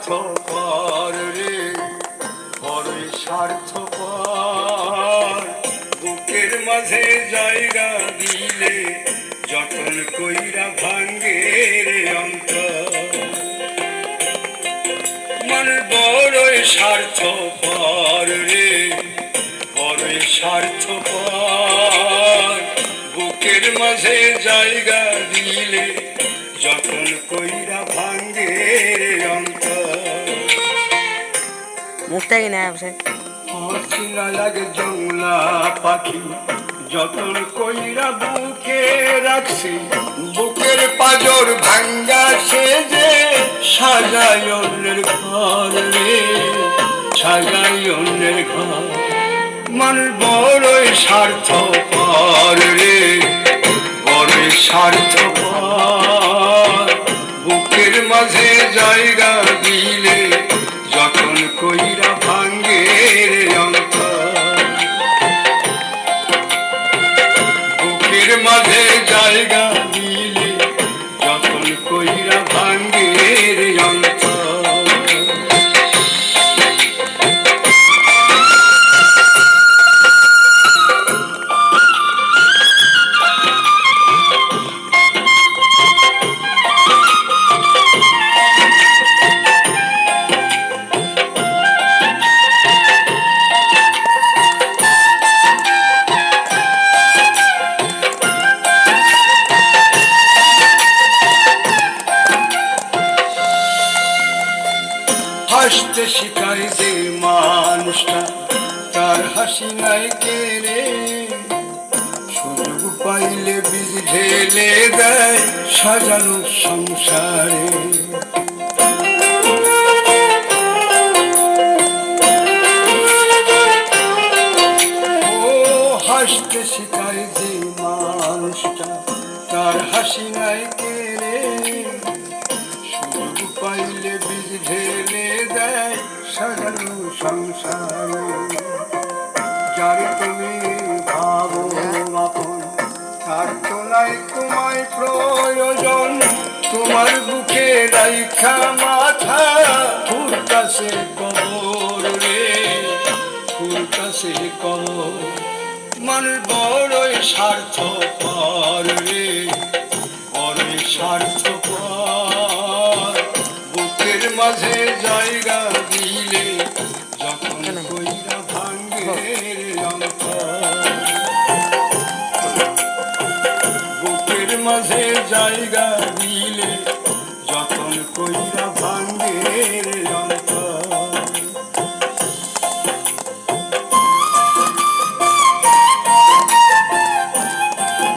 স্বার্থপর রে, বড়ই স্বার্থপর। বুকের মাঝে জায়গা দিলে যতন কইরা ভাঙ্গে রে অন্তর। মানে বড়ই স্বার্থপর রে, বড়ই স্বার্থপর। বুকের মাঝে জায়গা দিলে যতন কইরা ভাঙ্গে রে অন্তর। মুখটা কি না আছে হাসিনা লাগে জংলা পাখি, যতন কইরা বুকে রাখছি। বুকের পাজর ভাঙ্গা সেজে সাজাই অন্যের ঘর রে, সাজাই অন্যের ঘর। মানুষ বড়ই স্বার্থপর রে, বড়ই স্বার্থপর। বুকের মাঝে জায়গা দিলে যতন কইরা ভাঙ্গে রে অন্তর। বুকের মাঝে জায়গা দিলে যতন কইরা ভাঙ্গে রে অন্তর। হাসতে শিখাই যে মানুষটা, তার হাসি নাই কেড়ে। সুযোগ পাইলে বীজ ঢেলে দেয় সাজানো সংসারে। ও হাসতে শিখাই যে মানুষটা, তার হাসি নাই কেড়ে। সুযোগ পাইলে বীজ ঢেলে দেয় সাজানো সংসারে। যারে তুমি ভাবো আপন, তার তো নাই তোমায় প্রয়োজন। তোমার বুকে রাইখা মাথা ফুলকাছে কবর রে, ফুলকাছে কবর। মানুষ বড়ই স্বার্থপর রে, বড়ই স্বার্থপর। বুকের মাঝে জায়গা দিলে যখন কইরা ভাঙ্গে রে অন্তর। বুকের মাঝে জায়গা